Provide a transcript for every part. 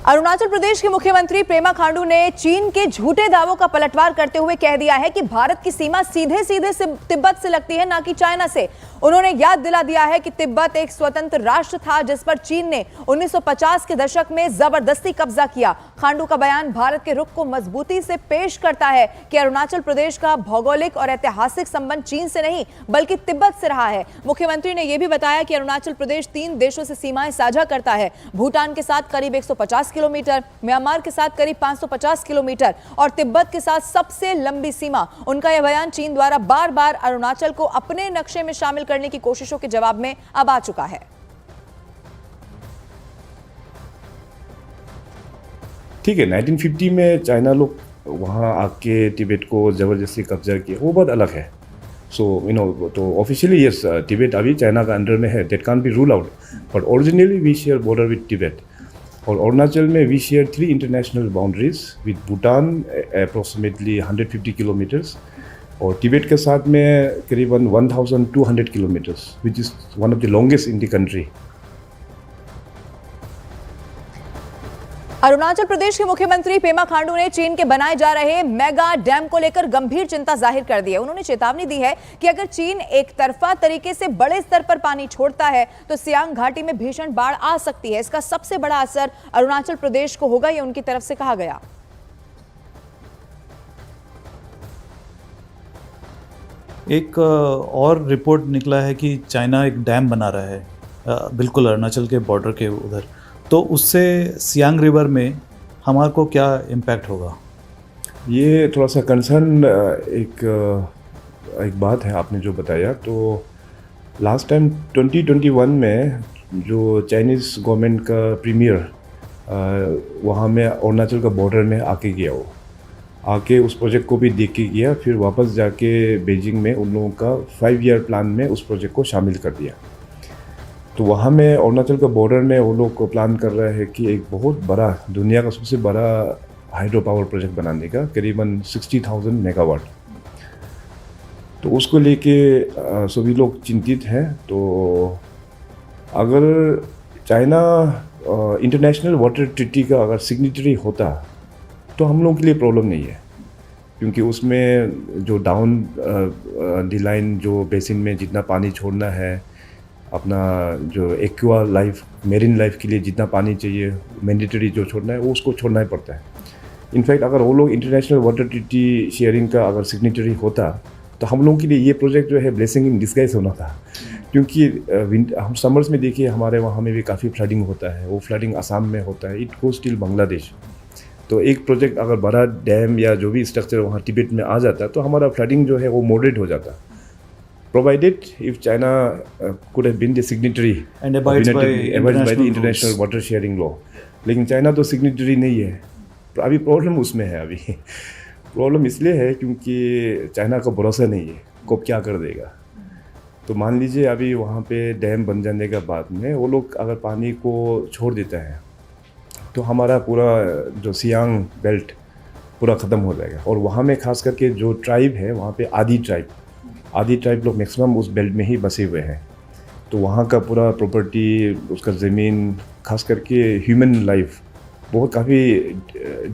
अरुणाचल प्रदेश के मुख्यमंत्री पेमा खांडू ने चीन के झूठे दावों का पलटवार करते हुए कह दिया है कि भारत की सीमा सीधे सीधे तिब्बत से लगती है, ना कि चाइना से। उन्होंने याद दिला दिया है कि तिब्बत एक स्वतंत्र राष्ट्र था जिस पर चीन ने 1950 के दशक में जबरदस्ती कब्जा किया। खांडू का बयान भारत के रुख को मजबूती से पेश करता है कि अरुणाचल प्रदेश का भौगोलिक और ऐतिहासिक संबंध चीन से नहीं बल्कि तिब्बत से रहा है। मुख्यमंत्री ने यह भी बताया कि अरुणाचल प्रदेश 3 देशों से सीमाएं साझा करता है, भूटान के साथ करीब 150 किलोमीटर, म्यांमार के साथ करीब 550 किलोमीटर और तिब्बत के साथ सबसे लंबी सीमा। उनका यह बयान चीन द्वारा बार बार अरुणाचल को अपने नक्शे में शामिल करने की कोशिशों के जवाब में अब आ चुका है। ठीक है, 1950 में चाइना लोग वहाँ आके तिब्बत को जबरदस्ती कब्जा किया, वो बात अलग है। सो तो ऑफिशियली यस, तिब्बत अभी चाइना का अंडर में है, that can't be rule out, but originally we share border with Tibet. और अरुणाचल में we share 3 international boundaries with Bhutan approximately 150 kilometres और तिब्बत के साथ में करीबन 1200 kilometres, which is one of the longest in the country. Arunachal Pradesh के मुख्यमंत्री पेमा खांडू ने चीन के बनाए जा रहे मेगा डैम को लेकर गंभीर चिंता जाहिर कर दी है। उन्होंने चेतावनी दी है कि अगर चीन एक तरफा तरीके से बड़े स्तर पर पानी छोड़ता है तो सियांग घाटी में भीषण बाढ़ आ सकती है। इसका सबसे बड़ा असर अरुणाचल प्रदेश को होगा, ये उनकी तरफ से कहा गया। एक और रिपोर्ट निकला है कि चाइना एक डैम बना रहा है बिल्कुल अरुणाचल के बॉर्डर के उधर, तो उससे सियांग रिवर में हमारे को क्या इम्पैक्ट होगा? ये थोड़ा सा कंसर्न एक बात है आपने जो बताया। तो लास्ट टाइम 2021 में जो चाइनीज़ गवर्नमेंट का प्रीमियर वहाँ में अरुणाचल का बॉर्डर में आके गया, वो आके उस प्रोजेक्ट को भी देख के गया, फिर वापस जाके बीजिंग में उन लोगों का 5 ईयर प्लान में उस प्रोजेक्ट को शामिल कर दिया। तो वहाँ में अरुणाचल का बॉर्डर में वो लोग को प्लान कर रहे हैं कि एक बहुत बड़ा, दुनिया का सबसे बड़ा हाइड्रो पावर प्रोजेक्ट बनाने का, करीबन 60,000 मेगावाट। तो उसको लेके सभी लोग चिंतित हैं। तो अगर चाइना इंटरनेशनल वाटर ट्रीटी का अगर सिग्नेटरी होता तो हम लोगों के लिए प्रॉब्लम नहीं है, क्योंकि उसमें जो डाउन द लाइन जो बेसिन में जितना पानी छोड़ना है, अपना जो एक्वा लाइफ, मेरीन लाइफ के लिए जितना पानी चाहिए मैंडेटरी जो छोड़ना है वो उसको छोड़ना ही पड़ता है। इनफैक्ट अगर वो लोग इंटरनेशनल वाटर ट्रीटी शेयरिंग का अगर सिग्नेटरी होता तो हम लोगों के लिए ये प्रोजेक्ट जो है ब्लेसिंग इन डिस्गाइज होना था, क्योंकि हम समर्स में देखिए हमारे वहाँ में भी काफ़ी फ्लडिंग होता है, वो फ्लडिंग असम में होता है, इट गोज टिल बांग्लादेश। तो एक प्रोजेक्ट अगर बड़ा डैम या जो भी स्ट्रक्चर वहाँ तिब्बत में आ जाता तो हमारा फ्लडिंग जो है वो मॉडरेट हो जाता, provided if China could have been the signatory and abides by international water sharing law। लेकिन चाइना तो सिग्नेटरी नहीं है। तो अभी प्रॉब्लम उसमें है। अभी प्रॉब्लम इसलिए है क्योंकि चाइना का भरोसा नहीं है कब क्या कर देगा। तो मान लीजिए अभी वहाँ पे डैम बन जाने के बाद में वो लोग अगर पानी को छोड़ देता है तो हमारा पूरा जो सियांग बेल्ट पूरा ख़त्म हो जाएगा। और वहाँ में खास करके जो ट्राइब है वहाँ पे आदि ट्राइब लोग मैक्सिमम उस बेल्ट में ही बसे हुए हैं। तो वहाँ का पूरा प्रॉपर्टी, उसका ज़मीन, खास करके ह्यूमन लाइफ बहुत काफ़ी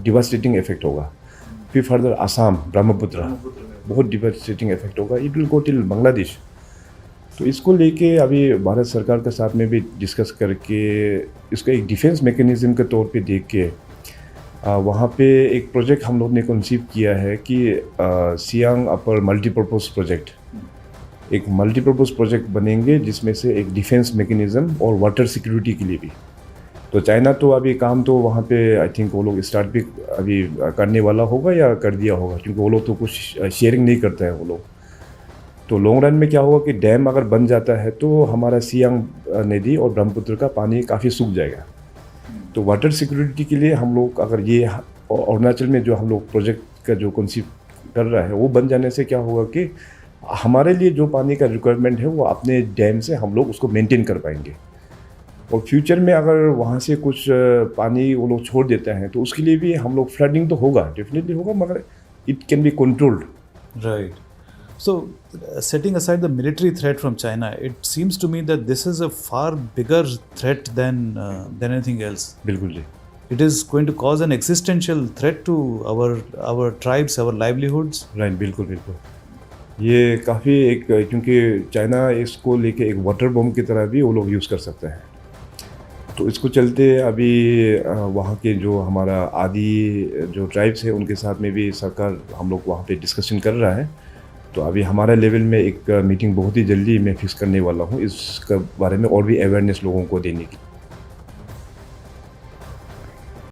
डिवास्टेटिंग इफेक्ट होगा। फिर फर्दर आसाम, ब्रह्मपुत्र बहुत डिवास्टेटिंग इफेक्ट होगा, it will go till Bangladesh. तो इसको लेके अभी भारत सरकार के साथ में भी डिस्कस करके इसको एक डिफेंस मैकेनिज्म के तौर पे देख के वहाँ पे एक प्रोजेक्ट हम लोग ने कंसीव किया है कि सियांग अपर मल्टीपर्पज़ प्रोजेक्ट, एक मल्टीपर्पज़ प्रोजेक्ट बनेंगे जिसमें से एक डिफेंस मैकेनिज्म और वाटर सिक्योरिटी के लिए भी। तो चाइना तो अभी काम तो वहाँ पे आई थिंक वो लोग स्टार्ट भी अभी करने वाला होगा या कर दिया होगा, क्योंकि वो लोग तो कुछ शेयरिंग नहीं करते हैं वो लोग। तो लॉन्ग रन में क्या होगा कि डैम अगर बन जाता है तो हमारा सियांग नदी और ब्रह्मपुत्र का पानी काफ़ी सूख जाएगा। तो वाटर सिक्योरिटी के लिए हम लोग अगर ये अरुणाचल में जो हम लोग प्रोजेक्ट का जो कंसीव कर रहा है वो बन जाने से क्या होगा कि हमारे लिए जो पानी का रिक्वायरमेंट है वो अपने डैम से हम लोग उसको मेंटेन कर पाएंगे। और फ्यूचर में अगर वहाँ से कुछ पानी वो लोग छोड़ देते हैं तो उसके लिए भी हम लोग फ्लडिंग तो होगा, डेफिनेटली होगा, मगर it can be controlled. Right. So, setting aside the military threat from China, it seems to me that this is a far bigger threat than anything else. बिल्कुल जी। it is going to cause an existential threat to our tribes, our livelihoods. Right, बिल्कुल बिल्कुल। ये काफ़ी एक, क्योंकि China इसको लेके एक वाटर बम की तरह भी वो लोग यूज़ कर सकते हैं। तो इसको चलते अभी वहाँ के जो हमारा आदि जो ट्राइब्स है उनके साथ में भी सरकार, हम लोग वहाँ पे डिस्कशन कर रहा है। तो अभी हमारा लेवल में एक मीटिंग बहुत ही जल्दी मैं फिक्स करने वाला हूँ इसका बारे में, और भी अवेयरनेस लोगों को देने की।